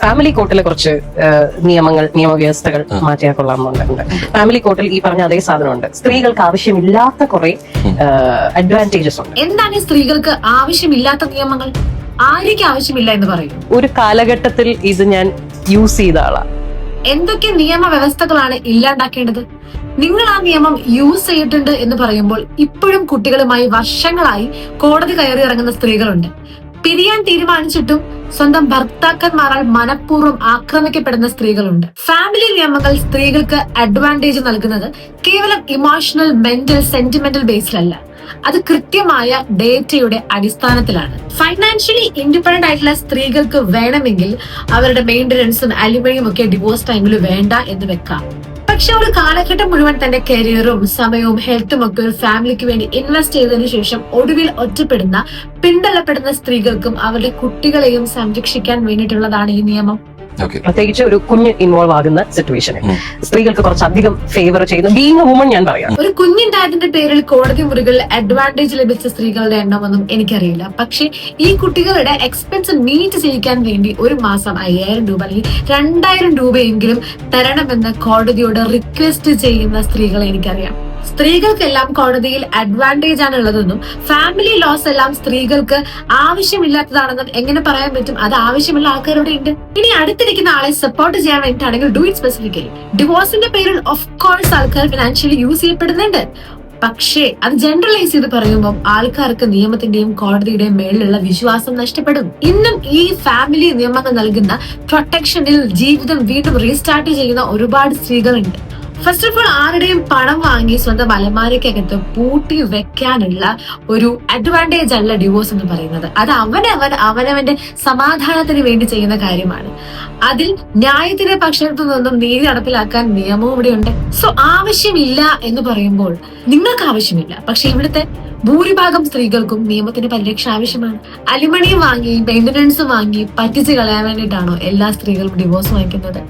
Family കോർട്ടിലെ കുറച്ച് നിയമവ്യവസ്ഥകൾ മാറ്റിയാൽ കൊള്ളാമെന്നുണ്ട്. ഫാമിലി കോർട്ടിൽ ഈ പറഞ്ഞ അതേ സാധനമുണ്ട്. സ്ത്രീകൾക്ക് ആവശ്യമില്ലാത്ത കുറെ അഡ്വാൻറ്റേജസ് ഉണ്ട്. എന്താണ് സ്ത്രീകൾക്ക് ആവശ്യമില്ലാത്ത നിയമങ്ങൾ? ആർക്ക് ആവശ്യമില്ല എന്ന് പറയും? ഒരു കാലഘട്ടത്തിൽ ഇത് ഞാൻ യൂസ് ചെയ്ത ആളാ. എന്തൊക്കെ നിയമവ്യവസ്ഥകളാണ് ഇല്ലാണ്ടാക്കേണ്ടത്? നിങ്ങൾ ആ നിയമം യൂസ് ചെയ്തിട്ടുണ്ട് എന്ന് പറയുമ്പോൾ ഇപ്പോഴും കുട്ടികളുമായി വർഷങ്ങളായി കോടതി കയറി ഇറങ്ങുന്ന സ്ത്രീകളുണ്ട്. പിരിയാൻ തീരുമാനിച്ചിട്ടും സ്വന്തം ഭർത്താക്കന്മാരാൽ മനഃപൂർവ്വം ആക്രമിക്കപ്പെടുന്ന സ്ത്രീകളുണ്ട്. ഫാമിലി നിയമങ്ങൾ സ്ത്രീകൾക്ക് അഡ്വാൻറ്റേജ് നൽകുന്നത് കേവലം ഇമോഷണൽ, മെന്റൽ, സെന്റിമെന്റൽ ബേസിലല്ല. അത് കൃത്യമായ ഡേറ്റയുടെ അടിസ്ഥാനത്തിലാണ്. ഫൈനാൻഷ്യലി ഇൻഡിപെൻഡന്റ് ആയിട്ടുള്ള സ്ത്രീകൾക്ക് വേണമെങ്കിൽ അവരുടെ മെയിന്റനൻസും അലുമിനിയും ഒക്കെ ഡിവോഴ്സ് ടൈമിൽ വേണ്ട എന്ന് വെക്കാം. പക്ഷെ ഒരു കാലഘട്ടം മുഴുവൻ തന്റെ കരിയറും സമയവും ഹെൽത്തും ഒക്കെ ഒരു ഫാമിലിക്ക് വേണ്ടി ഇൻവെസ്റ്റ് ചെയ്തതിനു ശേഷം ഒടുവിൽ ഒറ്റപ്പെടുന്ന, പിന്തള്ളപ്പെടുന്ന സ്ത്രീകൾക്കും അവരുടെ കുട്ടികളെയും സംരക്ഷിക്കാൻ വേണ്ടിയിട്ടുള്ളതാണ് ഈ നിയമം. പ്രത്യേകിച്ച് ഒരു കുഞ്ഞ് ഇൻവോൾവ് ആകുന്ന സിറ്റുവേഷനിൽ സ്ത്രീകൾക്ക് കുറച്ചധികം ഫേവർ ചെയ്യുന്ന ബീങ് എ വുമൺ ഞാൻ പറയാം. ഒരു കുഞ്ഞിന്റെ പേരിൽ കോടതി മുറികളിൽ അഡ്വാൻറ്റേജ് ലഭിച്ച സ്ത്രീകളുടെ എണ്ണമൊന്നും എനിക്കറിയില്ല. പക്ഷെ ഈ കുട്ടികളുടെ എക്സ്പെൻസ് മീറ്റ് ചെയ്യിക്കാൻ വേണ്ടി ഒരു മാസം 5000 രൂപ അല്ലെങ്കിൽ 2000 രൂപയെങ്കിലും തരണമെന്ന് കോടതിയോട് റിക്വസ്റ്റ് ചെയ്യുന്ന സ്ത്രീകളെ എനിക്കറിയാം. സ്ത്രീകൾക്കെല്ലാം കോടതിയിൽ അഡ്വാൻറ്റേജ് ആണ് ഉള്ളതെന്നും ഫാമിലി ലോസ് എല്ലാം സ്ത്രീകൾക്ക് ആവശ്യമില്ലാത്തതാണെന്നും എങ്ങനെ പറയാൻ പറ്റും? അത് ആവശ്യമുള്ള ആൾക്കാരോടെ ഉണ്ട്. ഇനി അടുത്തിരിക്കുന്ന ആളെ സപ്പോർട്ട് ചെയ്യാൻ വേണ്ടിയിട്ടാണെങ്കിൽ ഡു ഇറ്റ് സ്പെസിഫിക്കലി. ഡിവോഴ്സിന്റെ പേരിൽ ഓഫ് കോഴ്സ് ആൾക്കാർ ഫിനാൻഷ്യലി യൂസ് ചെയ്യപ്പെടുന്നുണ്ട്. പക്ഷേ അത് ജനറലൈസ് ചെയ്ത് പറയുമ്പോൾ ആൾക്കാർക്ക് നിയമത്തിന്റെയും കോടതിയുടെയും മേളിലുള്ള വിശ്വാസം നഷ്ടപ്പെടും. ഇന്നും ഈ ഫാമിലി നിയമങ്ങൾ നൽകുന്ന പ്രൊട്ടക്ഷനിൽ ജീവിതം വീണ്ടും റീസ്റ്റാർട്ട് ചെയ്യുന്ന ഒരുപാട് സ്ത്രീകളുണ്ട്. ഫസ്റ്റ് ഓഫ് ഓൾ, ആരുടെയും പണം വാങ്ങി സ്വന്തം അലമാരയ്ക്കകത്ത് പൂട്ടി വെക്കാനുള്ള ഒരു അഡ്വാൻറ്റേജ് അല്ല ഡിവോഴ്സ് എന്ന് പറയുന്നത്. അത് അവനവന്റെ സമാധാനത്തിന് വേണ്ടി ചെയ്യുന്ന കാര്യമാണ്. അതിൽ ന്യായത്തിന്റെ പക്ഷത്തു നിന്നും നീതി നടപ്പിലാക്കാൻ നിയമവും ഇവിടെയുണ്ട്. സോ ആവശ്യമില്ല എന്ന് പറയുമ്പോൾ നിങ്ങൾക്ക് ആവശ്യമില്ല, പക്ഷെ ഇവിടുത്തെ ഭൂരിഭാഗം സ്ത്രീകൾക്കും നിയമത്തിന്റെ പരിരക്ഷ ആവശ്യമാണ്. അലുമിനിയം വാങ്ങി, മെയിന്റനൻസ് വാങ്ങി പറ്റിച്ച് കളയാൻ വേണ്ടിയിട്ടാണോ എല്ലാ സ്ത്രീകളും ഡിവോഴ്സ് വാങ്ങിക്കുന്നത്?